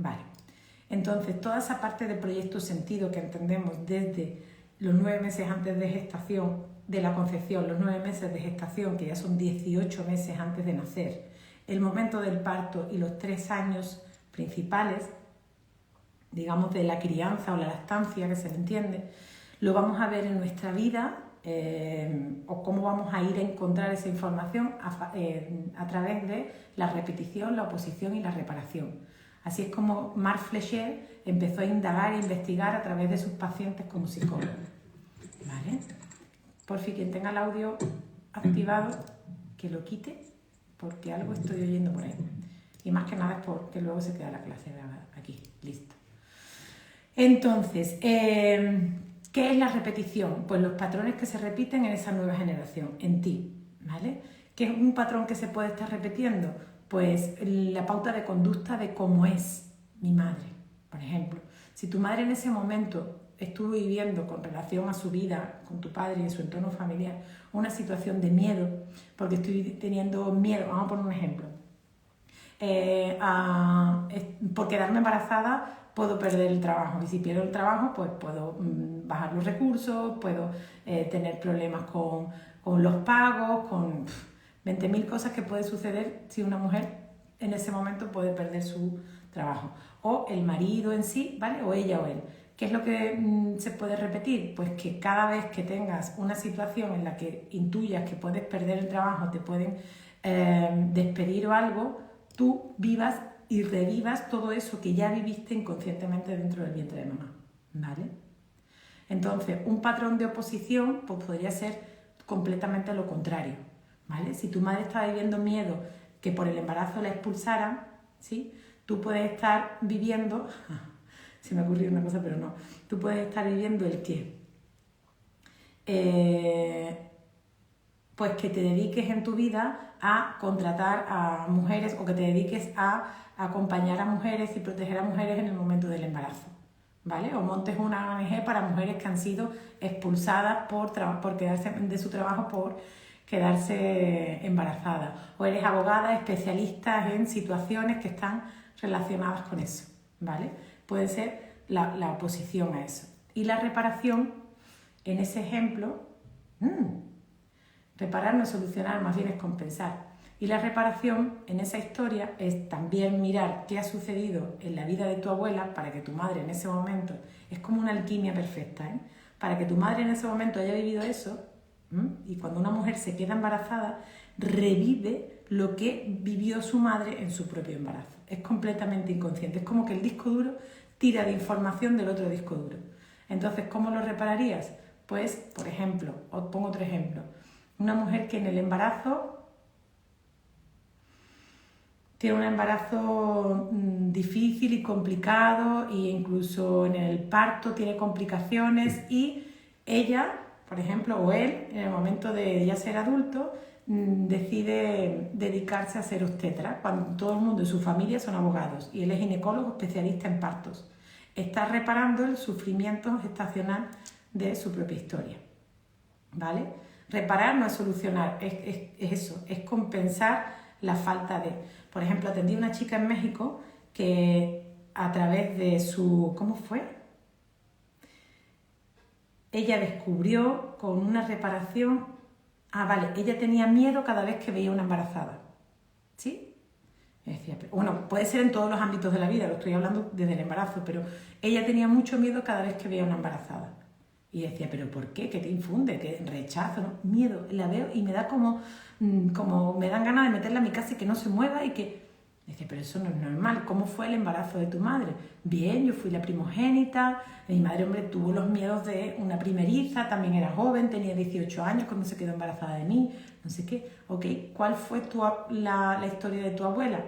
Vale. Entonces, toda esa parte de proyecto sentido que entendemos desde los 9 meses antes de gestación, de la concepción, los 9 meses de gestación, que ya son 18 meses antes de nacer, el momento del parto y los 3 años principales, digamos, de la crianza o la lactancia, que se le entiende, lo vamos a ver en nuestra vida, o cómo vamos a ir a encontrar esa información a través de la repetición, la oposición y la reparación. Así es como Marc Flecher empezó a indagar e investigar a través de sus pacientes como psicólogo. ¿Vale? Por fin, quien tenga el audio activado, que lo quite, porque algo estoy oyendo por ahí. Y más que nada es porque luego se queda la clase aquí, listo. Entonces, ¿qué es la repetición? Pues los patrones que se repiten en esa nueva generación, en ti, ¿vale? ¿Qué es un patrón que se puede estar repitiendo? Pues la pauta de conducta de cómo es mi madre, por ejemplo. Si tu madre en ese momento estuvo viviendo con relación a su vida, con tu padre y en su entorno familiar, una situación de miedo, porque estoy teniendo miedo, vamos a poner un ejemplo, por quedarme embarazada puedo perder el trabajo, y si pierdo el trabajo pues puedo bajar los recursos, puedo tener problemas con los pagos, con 20.000 cosas que pueden suceder si una mujer en ese momento puede perder su trabajo, o el marido en sí, ¿vale? O ella o él. ¿Qué es lo que se puede repetir? Pues que cada vez que tengas una situación en la que intuyas que puedes perder el trabajo, te pueden despedir o algo, tú vivas y revivas todo eso que ya viviste inconscientemente dentro del vientre de mamá, ¿vale? Entonces, un patrón de oposición pues podría ser completamente lo contrario, ¿vale? Si tu madre está viviendo miedo que por el embarazo la expulsaran, ¿sí? Tú puedes estar viviendo, se me ocurrió una cosa pero no, tú puedes estar viviendo el que pues que te dediques en tu vida a contratar a mujeres o que te dediques a acompañar a mujeres y proteger a mujeres en el momento del embarazo, ¿vale? O montes una ONG para mujeres que han sido expulsadas por quedarse de su trabajo por quedarse embarazadas. O eres abogada especialista en situaciones que están relacionadas con eso, ¿vale? Puede ser la oposición a eso. Y la reparación, en ese ejemplo, reparar no es solucionar, más bien es compensar. Y la reparación en esa historia es también mirar qué ha sucedido en la vida de tu abuela para que tu madre en ese momento, es como una alquimia perfecta, ¿eh? Para que tu madre en ese momento haya vivido eso, y cuando una mujer se queda embarazada, revive lo que vivió su madre en su propio embarazo. Es completamente inconsciente, es como que el disco duro tira de información del otro disco duro. Entonces, ¿cómo lo repararías? Pues, por ejemplo, os pongo otro ejemplo. Una mujer que en el embarazo tiene un embarazo difícil y complicado e incluso en el parto tiene complicaciones y ella, por ejemplo, o él, en el momento de ya ser adulto, decide dedicarse a ser obstetra, cuando todo el mundo de su familia son abogados y él es ginecólogo especialista en partos. Está reparando el sufrimiento gestacional de su propia historia, ¿vale? Reparar no es solucionar, es eso, es compensar la falta de... Por ejemplo, atendí a una chica en México que a través de su... ¿Cómo fue? Ella descubrió con una reparación... ella tenía miedo cada vez que veía una embarazada, ¿sí? Y decía, bueno, puede ser en todos los ámbitos de la vida, lo estoy hablando desde el embarazo, pero ella tenía mucho miedo cada vez que veía una embarazada. Y decía, ¿pero por qué? ¿Qué te infunde? ¿Qué rechazo? ¿No? Miedo. La veo y me da como me dan ganas de meterla a mi casa y que no se mueva y que... Dice, pero eso no es normal. ¿Cómo fue el embarazo de tu madre? Bien, yo fui la primogénita. Mi madre, hombre, tuvo los miedos de una primeriza, también era joven, tenía 18 años cuando se quedó embarazada de mí, no sé qué. Ok, ¿cuál fue la historia de tu abuela?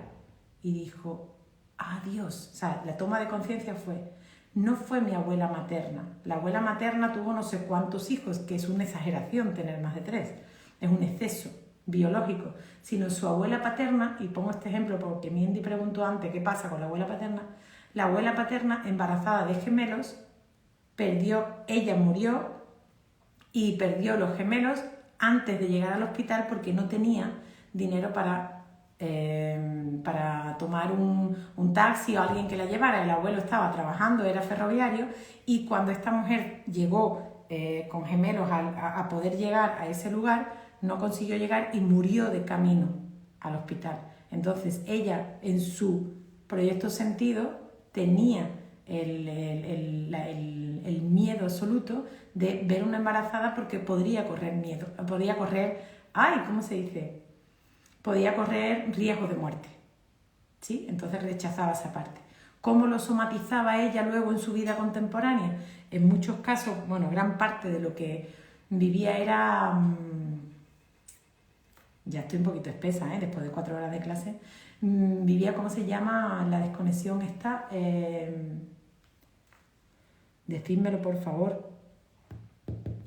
Y dijo, adiós. O sea, la toma de conciencia fue... No fue mi abuela materna. La abuela materna tuvo no sé cuántos hijos, que es una exageración tener más de 3. Es un exceso biológico. Sino su abuela paterna, y pongo este ejemplo porque Mindy preguntó antes qué pasa con la abuela paterna embarazada de gemelos, ella murió y perdió los gemelos antes de llegar al hospital porque no tenía dinero para para tomar un taxi o alguien que la llevara. El abuelo estaba trabajando, era ferroviario, y cuando esta mujer llegó con gemelos a poder llegar a ese lugar, no consiguió llegar y murió de camino al hospital. Entonces ella, en su proyecto sentido, tenía el miedo absoluto de ver una embarazada porque podría correr miedo, podía correr, ¿cómo se dice? Podía correr riesgo de muerte, ¿sí? Entonces rechazaba esa parte. ¿Cómo lo somatizaba ella luego en su vida contemporánea? En muchos casos, gran parte de lo que vivía era... ya estoy un poquito espesa, después de 4 horas de clase. Vivía, ¿cómo se llama la desconexión esta? Decídmelo, por favor.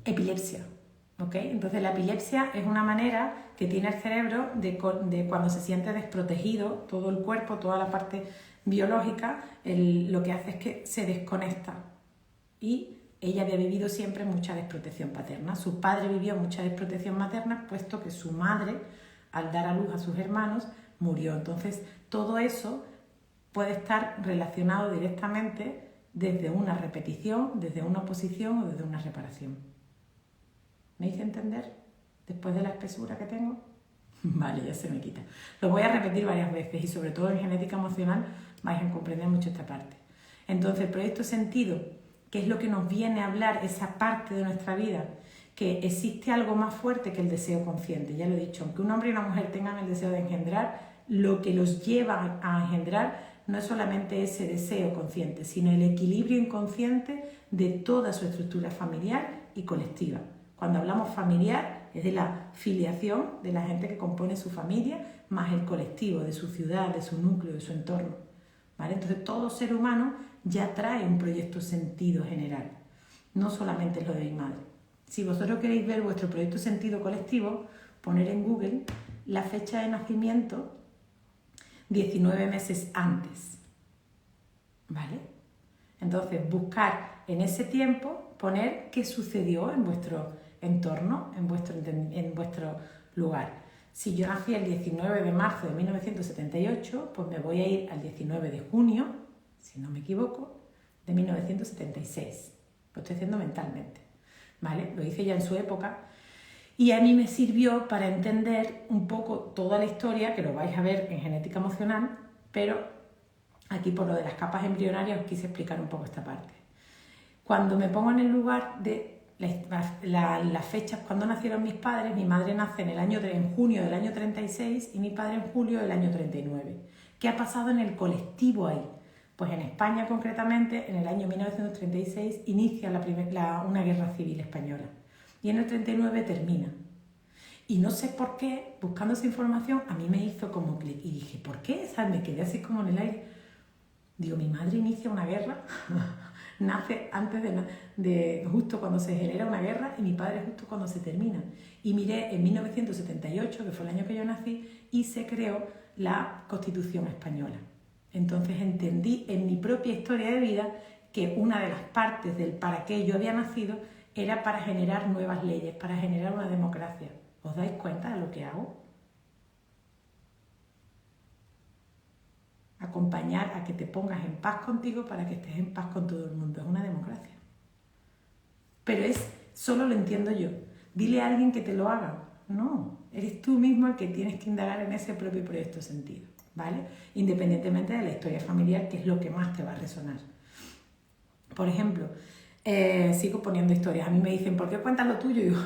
Epilepsia. ¿Ok? Entonces la epilepsia es una manera que tiene el cerebro de cuando se siente desprotegido, todo el cuerpo, toda la parte biológica, lo que hace es que se desconecta. Y ella había vivido siempre mucha desprotección paterna. Su padre vivió mucha desprotección materna, puesto que su madre, al dar a luz a sus hermanos, murió. Entonces todo eso puede estar relacionado directamente desde una repetición, desde una oposición o desde una reparación. ¿Me hice entender? Después de la espesura que tengo. Vale, ya se me quita. Lo voy a repetir varias veces y sobre todo en genética emocional vais a comprender mucho esta parte. Entonces, el proyecto sentido, que es lo que nos viene a hablar esa parte de nuestra vida, que existe algo más fuerte que el deseo consciente. Ya lo he dicho, aunque un hombre y una mujer tengan el deseo de engendrar, lo que los lleva a engendrar no es solamente ese deseo consciente, sino el equilibrio inconsciente de toda su estructura familiar y colectiva. Cuando hablamos familiar, es de la filiación de la gente que compone su familia, más el colectivo, de su ciudad, de su núcleo, de su entorno. ¿Vale? Entonces, todo ser humano ya trae un proyecto sentido general, no solamente es lo de mi madre. Si vosotros queréis ver vuestro proyecto sentido colectivo, poner en Google la fecha de nacimiento 19 meses antes. ¿Vale? Entonces, buscar en ese tiempo, poner qué sucedió en vuestro entorno, en vuestro lugar. Si yo nací el 19 de marzo de 1978, pues me voy a ir al 19 de junio, si no me equivoco, de 1976. Lo estoy haciendo mentalmente, ¿vale? Lo hice ya en su época y a mí me sirvió para entender un poco toda la historia, que lo vais a ver en genética emocional, pero aquí por lo de las capas embrionarias os quise explicar un poco esta parte. Cuando me pongo en el lugar de las fechas cuando nacieron mis padres, mi madre nace en junio del año 36 y mi padre en julio del año 39. ¿Qué ha pasado en el colectivo ahí? Pues en España concretamente, en el año 1936 inicia una guerra civil española y en el 39 termina. Y no sé por qué, buscando esa información, a mí me hizo como clic y dije, ¿por qué? ¿Sabes? Me quedé así como en el aire. Digo, mi madre inicia una guerra, nace antes de justo cuando se genera una guerra y mi padre justo cuando se termina. Y miré en 1978, que fue el año que yo nací, y se creó la Constitución Española. Entonces entendí en mi propia historia de vida que una de las partes del para qué yo había nacido era para generar nuevas leyes, para generar una democracia. ¿Os dais cuenta de lo que hago? Acompañar a que te pongas en paz contigo para que estés en paz con todo el mundo. Es una democracia. Pero solo lo entiendo yo. Dile a alguien que te lo haga. No, eres tú mismo el que tienes que indagar en ese propio proyecto sentido, ¿vale? Independientemente de la historia familiar, que es lo que más te va a resonar. Por ejemplo, sigo poniendo historias. A mí me dicen, ¿por qué cuentas lo tuyo? Y digo,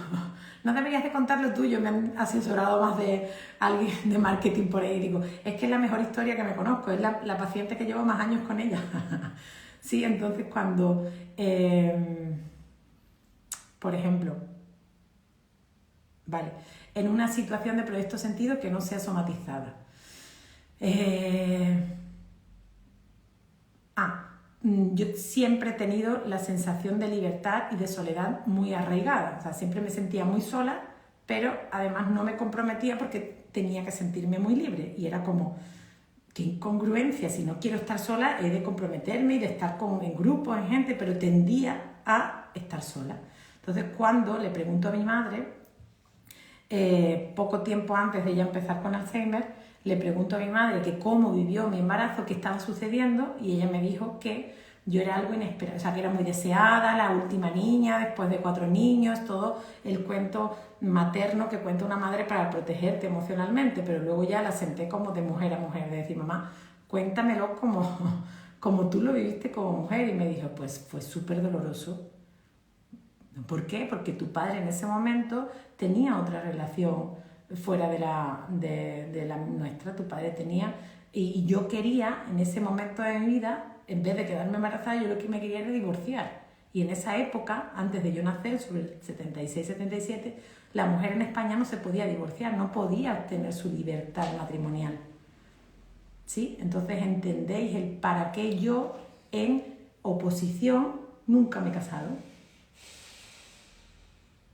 no deberías de contar lo tuyo. Me han asesorado más de alguien de marketing por ahí. Digo, es que es la mejor historia que me conozco. Es la paciente que llevo más años con ella. Sí, entonces cuando, por ejemplo, vale, en una situación de proyecto sentido que no sea somatizada. Yo siempre he tenido la sensación de libertad y de soledad muy arraigada. O sea, siempre me sentía muy sola, pero además no me comprometía porque tenía que sentirme muy libre. Y era como, qué incongruencia, si no quiero estar sola he de comprometerme y de estar en grupos, en gente, pero tendía a estar sola. Entonces, cuando le pregunto a mi madre, poco tiempo antes de ella empezar con Alzheimer, le pregunto a mi madre que cómo vivió mi embarazo, qué estaba sucediendo, y ella me dijo que yo era algo inesperado, o sea, que era muy deseada, la última niña, después de 4 niños, todo el cuento materno que cuenta una madre para protegerte emocionalmente, pero luego ya la senté como de mujer a mujer, de decir, mamá, cuéntamelo como tú lo viviste como mujer, y me dijo, pues fue súper doloroso. ¿Por qué? Porque tu padre en ese momento tenía otra relación fuera de la nuestra, tu padre tenía, y yo quería, en ese momento de mi vida, en vez de quedarme embarazada, yo lo que me quería era divorciar. Y en esa época, antes de yo nacer, sobre el 76-77, la mujer en España no se podía divorciar, no podía obtener su libertad matrimonial. ¿Sí? Entonces entendéis el para qué yo, en oposición, nunca me he casado.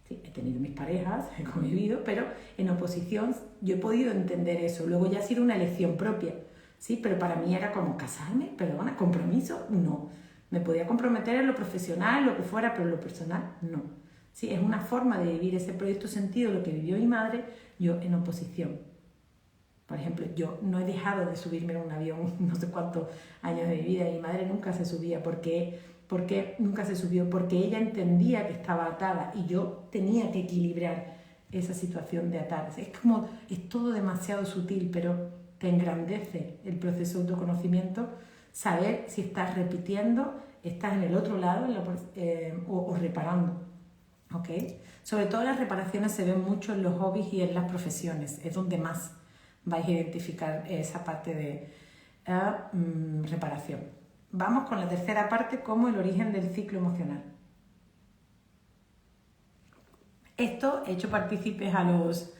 Sí, he tenido mis parejas, he convivido, pero en oposición yo he podido entender eso. Luego ya ha sido una elección propia, ¿sí? Pero para mí era como casarme, perdona, compromiso, no. Me podía comprometer en lo profesional, lo que fuera, pero en lo personal, no. Sí, es una forma de vivir ese proyecto sentido, lo que vivió mi madre, yo en oposición. Por ejemplo, yo no he dejado de subirme en un avión no sé cuántos años de mi vida, y mi madre nunca se subía. ¿Por qué nunca se subió? Porque ella entendía que estaba atada y yo tenía que equilibrar esa situación de atarse. Es todo demasiado sutil, pero te engrandece el proceso de autoconocimiento, saber si estás repitiendo, estás en el otro lado o reparando. ¿Ok? Sobre todo las reparaciones se ven mucho en los hobbies y en las profesiones, es donde más vais a identificar esa parte de reparación. Vamos con la tercera parte, como el origen del ciclo emocional. Esto he hecho partícipes a los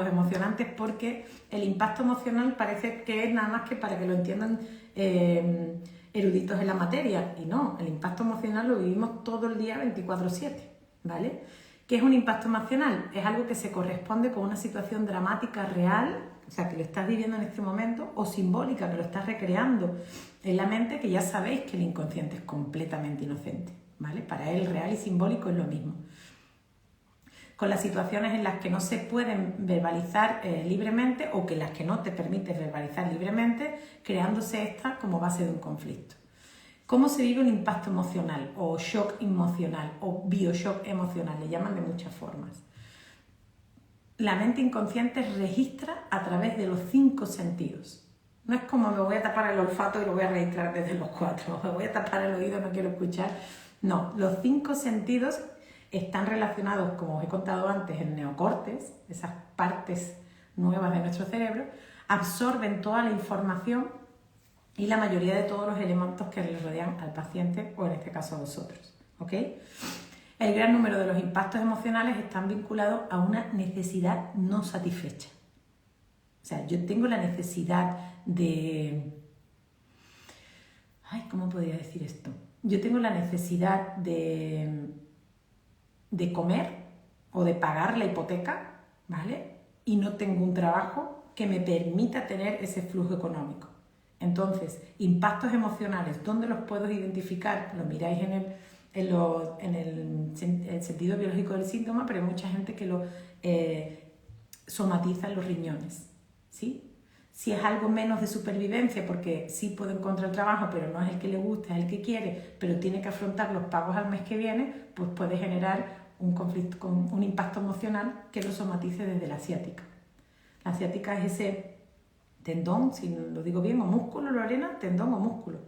emocionantes, porque el impacto emocional parece que es nada más que para que lo entiendan eruditos en la materia, y no, el impacto emocional lo vivimos todo el día 24/7, ¿vale? ¿Qué es un impacto emocional? Es algo que se corresponde con una situación dramática real, o sea, que lo estás viviendo en este momento, o simbólica, que lo estás recreando en la mente, que ya sabéis que el inconsciente es completamente inocente, ¿vale? Para él real y simbólico es lo mismo. Con las situaciones en las que no se pueden verbalizar libremente, o que las que no te permites verbalizar libremente, creándose esta como base de un conflicto. ¿Cómo se vive un impacto emocional, o shock emocional, o bioshock emocional? Le llaman de muchas formas. La mente inconsciente registra a través de los 5 sentidos. No es como me voy a tapar el olfato y lo voy a registrar desde los 4, me voy a tapar el oído, no quiero escuchar. No, los 5 sentidos están relacionados, como os he contado antes, en neocortes, esas partes nuevas de nuestro cerebro, absorben toda la información y la mayoría de todos los elementos que le rodean al paciente, o en este caso a vosotros, ¿ok? El gran número de los impactos emocionales están vinculados a una necesidad no satisfecha. O sea, yo tengo la necesidad de... ¿cómo podría decir esto? Yo tengo la necesidad de comer o de pagar la hipoteca, ¿vale? Y no tengo un trabajo que me permita tener ese flujo económico. Entonces, impactos emocionales, ¿dónde los puedo identificar? Lo miráis en el sentido biológico del síntoma, pero hay mucha gente que lo somatiza en los riñones, ¿sí? Si es algo menos de supervivencia, porque sí puede encontrar trabajo, pero no es el que le gusta, es el que quiere, pero tiene que afrontar los pagos al mes que viene, pues puede generar un conflicto, con un impacto emocional que lo somatice desde la ciática. La ciática es ese tendón, si lo digo bien, o músculo, Lorena, tendón o músculo.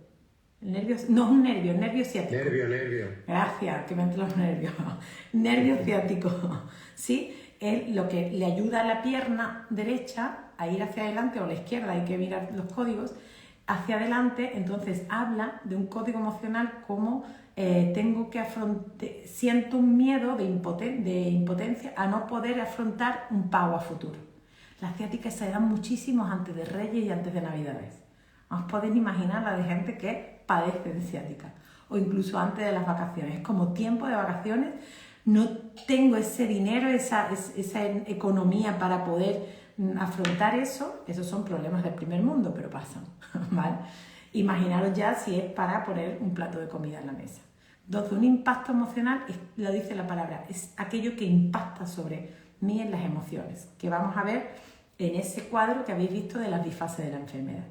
El nervio, no es un nervio, el nervio ciático. Nervio. Gracias, que me entran los nervios. Nervio ciático, ¿sí? Es lo que le ayuda a la pierna derecha a ir hacia adelante, o a la izquierda, hay que mirar los códigos, hacia adelante. Entonces habla de un código emocional como tengo que afrontar, siento un miedo de impotencia a no poder afrontar un pago a futuro. Las ciáticas se dan muchísimos antes de Reyes y antes de Navidades. Os podéis imaginar la de gente que padece de ciática, o incluso antes de las vacaciones. Es como tiempo de vacaciones, no tengo ese dinero, esa economía para poder afrontar eso. Esos son problemas del primer mundo, pero pasan, ¿vale? Imaginaros ya si es para poner un plato de comida en la mesa. Entonces, un impacto emocional, lo dice la palabra, es aquello que impacta sobre mí en las emociones, que vamos a ver en ese cuadro que habéis visto de las bifases de la enfermedad.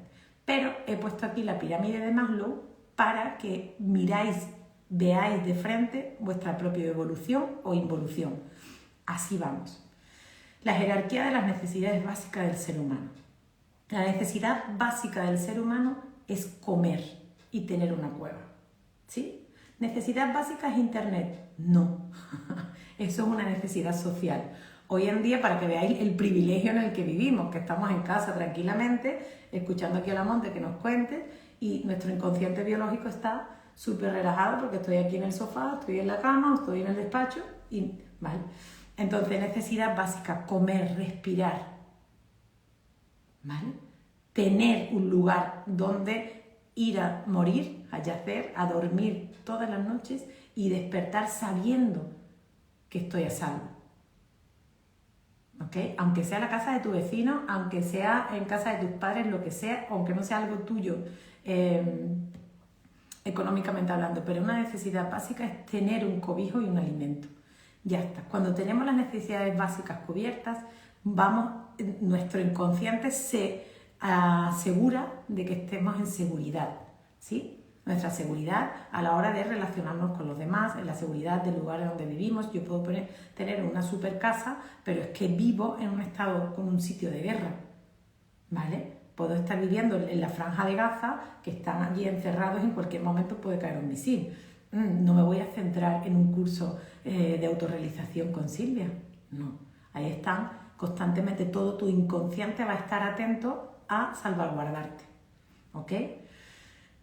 Pero he puesto aquí la pirámide de Maslow para que veáis de frente vuestra propia evolución o involución. Así vamos. La jerarquía de las necesidades básicas del ser humano. La necesidad básica del ser humano es comer y tener una cueva. ¿Sí? ¿Necesidad básica es internet? No. Eso es una necesidad social. Hoy en día, para que veáis el privilegio en el que vivimos, que estamos en casa tranquilamente, escuchando aquí a la Monte que nos cuente, y nuestro inconsciente biológico está súper relajado porque estoy aquí en el sofá, estoy en la cama, estoy en el despacho, y ¿vale? Entonces, necesidad básica, comer, respirar, ¿vale? Tener un lugar donde ir a morir, a yacer, a dormir todas las noches y despertar sabiendo que estoy a salvo. ¿Okay? Aunque sea la casa de tu vecino, aunque sea en casa de tus padres, lo que sea, aunque no sea algo tuyo económicamente hablando, pero una necesidad básica es tener un cobijo y un alimento. Ya está. Cuando tenemos las necesidades básicas cubiertas, nuestro inconsciente se asegura de que estemos en seguridad, ¿sí? Nuestra seguridad a la hora de relacionarnos con los demás, en la seguridad del lugar donde vivimos. Yo puedo tener una super casa, pero es que vivo en un estado, con un sitio de guerra, ¿vale? Puedo estar viviendo en la franja de Gaza, que están allí encerrados y en cualquier momento puede caer un misil. No me voy a centrar en un curso de autorrealización con Silvia, no. Ahí están constantemente, todo tu inconsciente va a estar atento a salvaguardarte, ¿ok?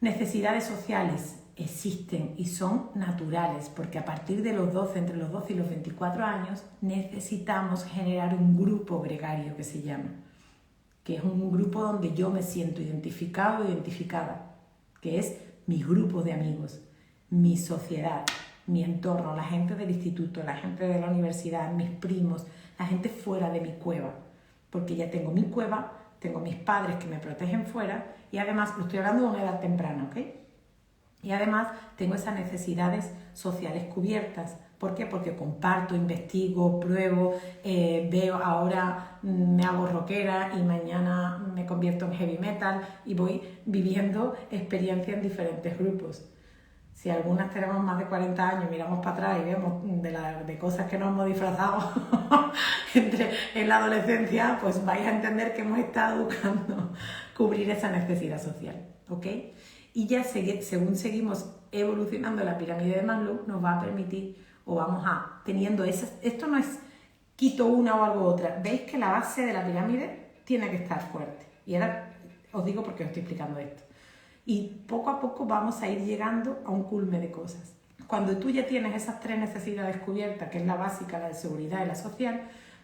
Necesidades sociales existen y son naturales, porque a partir de los 12, entre los 12 y los 24 años, necesitamos generar un grupo gregario que se llama, que es un grupo donde yo me siento identificado o identificada, que es mi grupo de amigos, mi sociedad, mi entorno, la gente del instituto, la gente de la universidad, mis primos, la gente fuera de mi cueva, porque ya tengo mi cueva, tengo mis padres que me protegen fuera y además, lo estoy hablando de una edad temprana, ¿ok? Y además tengo esas necesidades sociales cubiertas. ¿Por qué? Porque comparto, investigo, pruebo, veo, ahora me hago rockera y mañana me convierto en heavy metal y voy viviendo experiencias en diferentes grupos. Si algunas tenemos más de 40 años, miramos para atrás y vemos de cosas que nos hemos disfrazado en la adolescencia, pues vais a entender que hemos estado buscando cubrir esa necesidad social, ¿ok? Y ya según seguimos evolucionando la pirámide de Maslow, nos va a permitir, o vamos a, teniendo esas, esto no es quito una o algo otra, veis que la base de la pirámide tiene que estar fuerte. Y ahora os digo por qué os estoy explicando esto. Y poco a poco vamos a ir llegando a un culme de cosas. Cuando tú ya tienes esas tres necesidades cubiertas, que es la básica, la de seguridad y la social,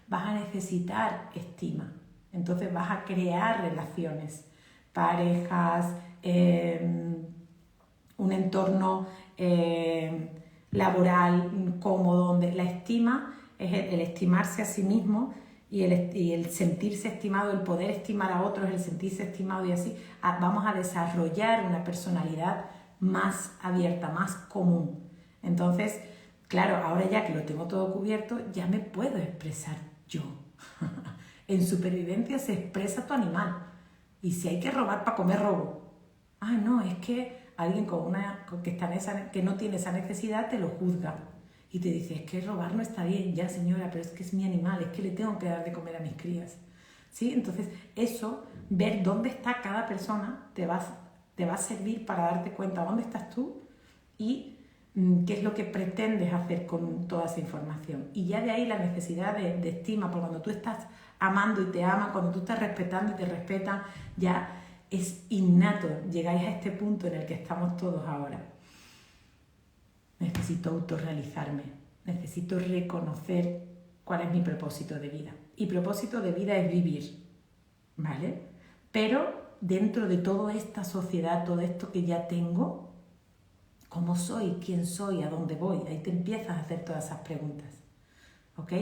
vas a necesitar estima. Entonces vas a crear relaciones, parejas, un entorno laboral cómodo, donde la estima es el estimarse a sí mismo y el sentirse estimado, el poder estimar a otros, el sentirse estimado y así, vamos a desarrollar una personalidad más abierta, más común. Entonces, claro, ahora ya que lo tengo todo cubierto, ya me puedo expresar yo. En supervivencia se expresa tu animal. Y si hay que robar para comer, robo. Ah, no, es que alguien que no tiene esa necesidad te lo juzga. Y te dice, es que robar no está bien, ya señora, pero es que es mi animal, es que le tengo que dar de comer a mis crías. ¿Sí? Entonces, eso, ver dónde está cada persona, te va a servir para darte cuenta dónde estás tú y qué es lo que pretendes hacer con toda esa información. Y ya de ahí la necesidad de estima, porque cuando tú estás amando y te aman, cuando tú estás respetando y te respetan, ya es innato, llegáis a este punto en el que estamos todos ahora. Necesito autorrealizarme, necesito reconocer cuál es mi propósito de vida. Y propósito de vida es vivir, ¿vale? Pero dentro de toda esta sociedad, todo esto que ya tengo, ¿cómo soy? ¿Quién soy? ¿A dónde voy? Ahí te empiezas a hacer todas esas preguntas, ¿ok?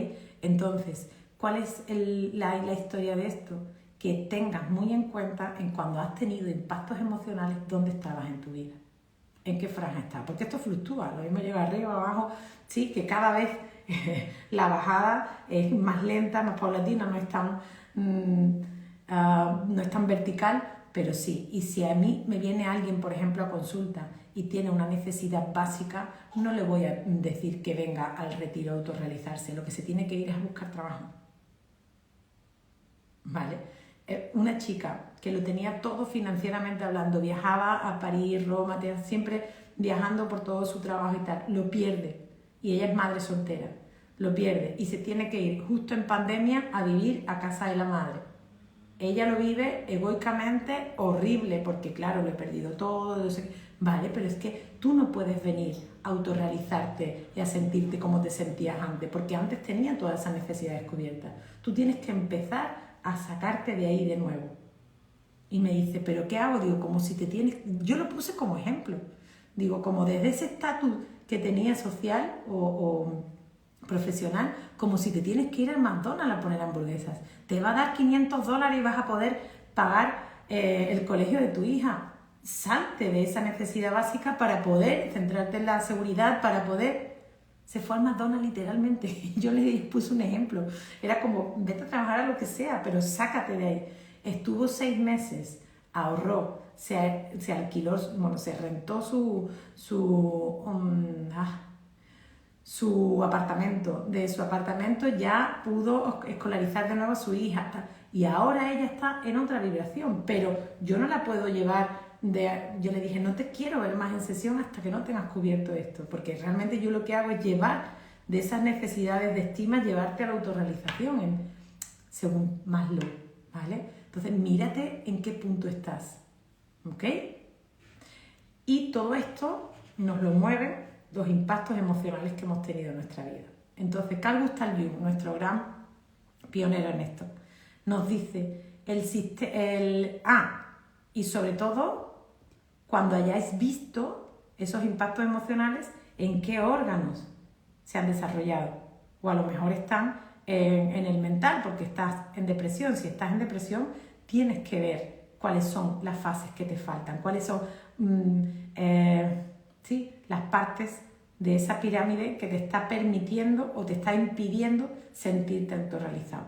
Entonces, ¿cuál es la historia de esto? Que tengas muy en cuenta en cuando has tenido impactos emocionales, dónde estabas en tu vida. ¿En qué franja está? Porque esto fluctúa, lo mismo llega arriba, abajo, sí, que cada vez la bajada es más lenta, más paulatina, no es tan no es tan vertical, pero sí. Y si a mí me viene alguien, por ejemplo, a consulta y tiene una necesidad básica, no le voy a decir que venga al retiro a autorrealizarse. Lo que se tiene que ir es a buscar trabajo. ¿Vale? Una chica que lo tenía todo financieramente hablando, viajaba a París, Roma, siempre viajando por todo su trabajo y tal, lo pierde. Y ella es madre soltera, lo pierde y se tiene que ir justo en pandemia a vivir a casa de la madre. Ella lo vive egoicamente horrible porque claro, lo he perdido todo, no sé. Vale, pero es que tú no puedes venir a autorrealizarte y a sentirte como te sentías antes, porque antes tenía todas esas necesidades cubiertas. Tú tienes que empezar a sacarte de ahí de nuevo. Y me dice, ¿pero qué hago? Digo, como si te tienes... Yo lo puse como ejemplo. Digo, como desde ese estatus que tenía social o profesional, como si te tienes que ir al McDonald's a poner hamburguesas. Te va a dar $500 y vas a poder pagar el colegio de tu hija. Salte de esa necesidad básica para poder centrarte en la seguridad, para poder... Se fue al McDonald's literalmente. Yo le puse un ejemplo. Era como, vete a trabajar a lo que sea, pero sácate de ahí. Estuvo 6 meses, ahorró, se alquiló, bueno, se rentó su apartamento. De su apartamento ya pudo escolarizar de nuevo a su hija. Y ahora ella está en otra vibración, pero yo no la puedo llevar... yo le dije, no te quiero ver más en sesión hasta que no tengas cubierto esto, porque realmente yo lo que hago es llevar de esas necesidades de estima, llevarte a la autorrealización, según Maslow, ¿vale? Entonces, mírate en qué punto estás, ¿ok? Y todo esto nos lo mueven los impactos emocionales que hemos tenido en nuestra vida. Entonces, Carl Gustav Jung, nuestro gran pionero en esto, nos dice y sobre todo, cuando hayáis visto esos impactos emocionales, en qué órganos se han desarrollado. O a lo mejor están en el mental, porque estás en depresión. Si estás en depresión, tienes que ver cuáles son las fases que te faltan, cuáles son las partes de esa pirámide que te está permitiendo o te está impidiendo sentirte autorrealizado.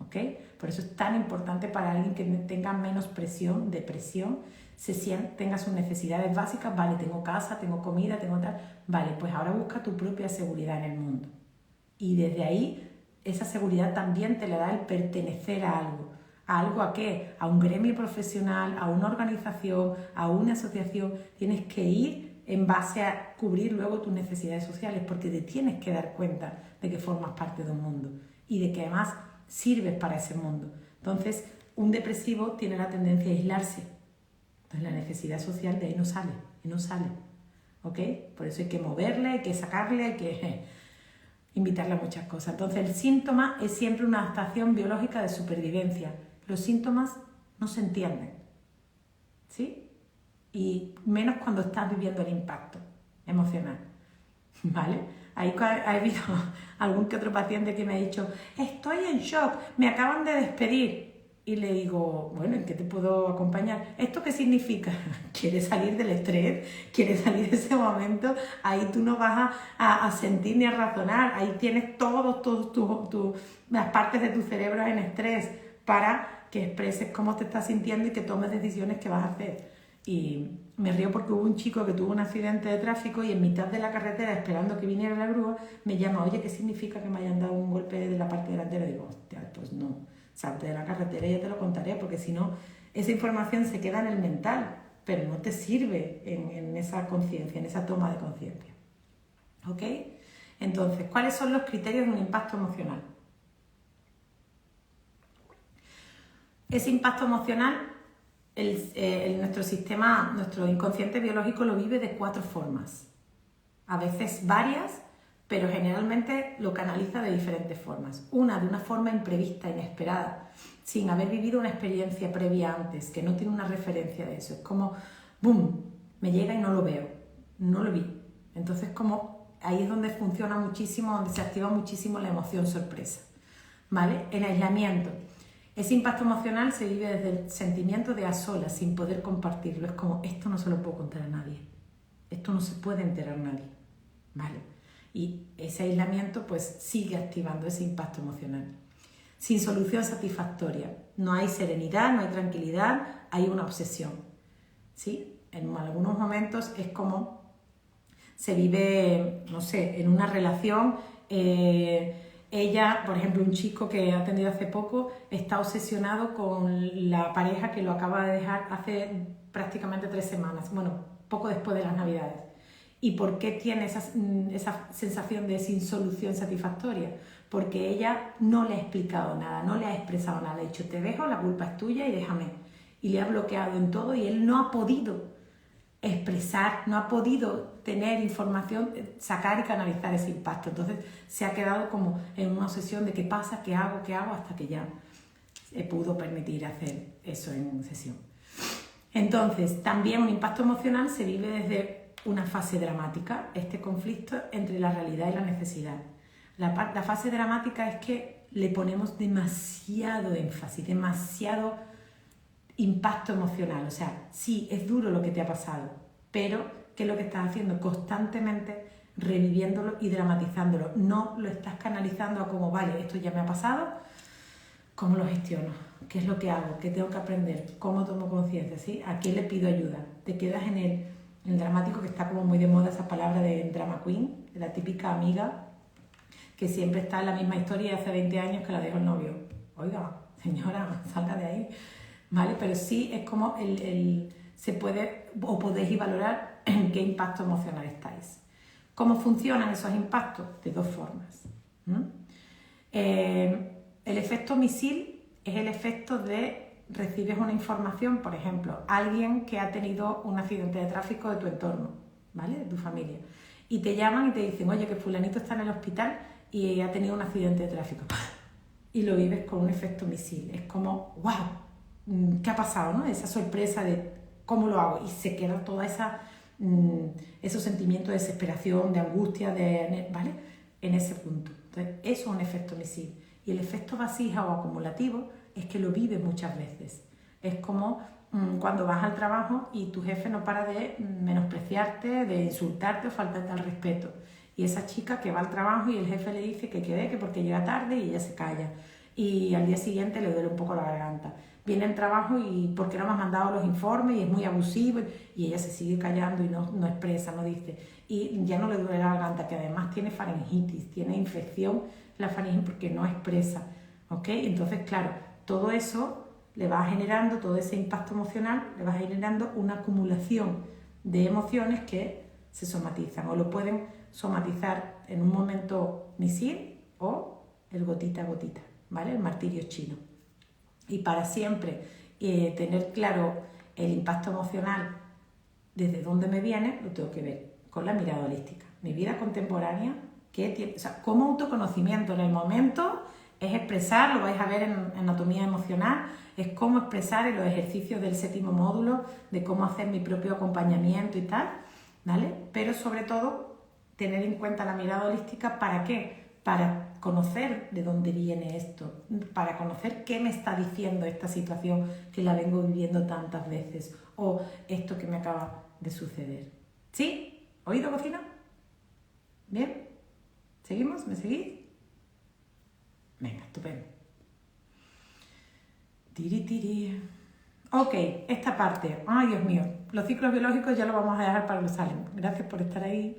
¿Ok? Por eso es tan importante para alguien que tenga menos presión, depresión, tenga sus necesidades básicas, vale, tengo casa, tengo comida, tengo tal, vale, pues ahora busca tu propia seguridad en el mundo. Y desde ahí, esa seguridad también te la da el pertenecer a algo. ¿A algo a qué? A un gremio profesional, a una organización, a una asociación. Tienes que ir en base a cubrir luego tus necesidades sociales, porque te tienes que dar cuenta de que formas parte de un mundo y de que además sirves para ese mundo. Entonces, un depresivo tiene la tendencia a aislarse. Entonces, la necesidad social de ahí no sale, ¿ok? Por eso hay que moverle, hay que sacarle, hay que invitarle a muchas cosas. Entonces, el síntoma es siempre una adaptación biológica de supervivencia. Los síntomas no se entienden, ¿sí? Y menos cuando estás viviendo el impacto emocional, ¿vale? Ahí ha habido algún que otro paciente que me ha dicho, estoy en shock, me acaban de despedir. Y le digo, bueno, ¿en qué te puedo acompañar? ¿Esto qué significa? ¿Quieres salir del estrés? ¿Quieres salir de ese momento? Ahí tú no vas a sentir ni a razonar. Ahí tienes todas las partes de tu cerebro en estrés para que expreses cómo te estás sintiendo y que tomes decisiones que vas a hacer. Y me río porque hubo un chico que tuvo un accidente de tráfico y en mitad de la carretera, esperando que viniera la grúa, me llama, oye, ¿qué significa que me hayan dado un golpe de la parte delantera? Y digo, hostia, pues no, salte de la carretera y ya te lo contaré, porque si no, esa información se queda en el mental, pero no te sirve en esa conciencia, en esa toma de conciencia. ¿Ok? Entonces, ¿cuáles son los criterios de un impacto emocional? Ese impacto emocional, nuestro sistema, nuestro inconsciente biológico lo vive de 4 formas. A veces varias, pero generalmente lo canaliza de diferentes formas. Una, de una forma imprevista, inesperada, sin haber vivido una experiencia previa antes, que no tiene una referencia de eso. Es como, ¡boom!, me llega y no lo veo, no lo vi. Entonces, como ahí es donde funciona muchísimo, donde se activa muchísimo la emoción sorpresa. ¿Vale? El aislamiento. Ese impacto emocional se vive desde el sentimiento de a solas, sin poder compartirlo. Es como, esto no se lo puedo contar a nadie. Esto no se puede enterar nadie. ¿Vale? Y ese aislamiento pues sigue activando ese impacto emocional. sin solución satisfactoria. No hay serenidad, no hay tranquilidad, hay una obsesión. ¿Sí? En algunos momentos es como se vive, no sé, en una relación. Ella, por ejemplo, un chico que he atendido hace poco, está obsesionado con la pareja que lo acaba de dejar hace prácticamente 3 semanas, bueno, poco después de las Navidades. ¿Y por qué tiene esa sensación de sin solución satisfactoria? Porque ella no le ha explicado nada, no le ha expresado nada. Ha dicho, te dejo, la culpa es tuya y déjame. Y le ha bloqueado en todo y él no ha podido expresar, no ha podido tener información, sacar y canalizar ese impacto. Entonces se ha quedado como en una obsesión de qué pasa, qué hago, hasta que ya pudo permitir hacer eso en sesión. Entonces, también un impacto emocional se vive desde una fase dramática, este conflicto entre la realidad y la necesidad. La fase dramática es que le ponemos demasiado énfasis, demasiado impacto emocional. O sea, sí, es duro lo que te ha pasado, pero ¿qué es lo que estás haciendo? Constantemente reviviéndolo y dramatizándolo. No lo estás canalizando a como, vale, esto ya me ha pasado, ¿cómo lo gestiono? ¿Qué es lo que hago? ¿Qué tengo que aprender? ¿Cómo tomo conciencia? ¿Sí? ¿A quién le pido ayuda? Te quedas en el dramático, que está como muy de moda esa palabra de drama queen, de la típica amiga que siempre está en la misma historia de hace 20 años que la dejó el novio. Oiga, señora, salga de ahí. ¿Vale? Pero sí es como se puede o podéis ir valorar en qué impacto emocional estáis. ¿Cómo funcionan esos impactos? De 2 formas. El efecto misil es el efecto de recibes una información, por ejemplo, alguien que ha tenido un accidente de tráfico de tu entorno, ¿vale? De tu familia. Y te llaman y te dicen, oye, que fulanito está en el hospital y ha tenido un accidente de tráfico. Y lo vives con un efecto misil. Es como, wow, ¿qué ha pasado? ¿No? Esa sorpresa de cómo lo hago. Y se queda toda esos sentimientos de desesperación, de angustia, ¿vale? En ese punto. Entonces, eso es un efecto misil. Y el efecto vasija o acumulativo es que lo vives muchas veces. Es como cuando vas al trabajo y tu jefe no para de menospreciarte, de insultarte o faltarte al respeto. Y esa chica que va al trabajo y el jefe le dice que quede, que porque llega tarde, y ella se calla. Y al día siguiente le duele un poco la garganta. Viene al trabajo y ¿por qué no me has mandado los informes? Y es muy abusivo. Y ella se sigue callando y no expresa, no dice. Y ya no le duele la garganta, que además tiene faringitis, tiene infección la faringitis porque no expresa. ¿Ok? Entonces, claro, todo eso le va generando, todo ese impacto emocional, le va generando una acumulación de emociones que se somatizan o lo pueden somatizar en un momento misil o el gotita a gotita, ¿vale? El martirio chino. Y para siempre tener claro el impacto emocional desde dónde me viene, lo tengo que ver con la mirada holística. Mi vida contemporánea, o sea, como autoconocimiento en el momento es expresar, lo vais a ver en anatomía emocional, es cómo expresar en los ejercicios del 7º módulo, de cómo hacer mi propio acompañamiento y tal, ¿vale? Pero sobre todo, tener en cuenta la mirada holística, ¿para qué? Para conocer de dónde viene esto, para conocer qué me está diciendo esta situación que la vengo viviendo tantas veces, o esto que me acaba de suceder. ¿Sí? ¿Oído, cocina? ¿Bien? ¿Seguimos? ¿Me seguís? Venga, estupendo. Tiri, tiri. Ok, esta parte. Ay, Dios mío. Los ciclos biológicos ya lo vamos a dejar para los salen. Gracias por estar ahí.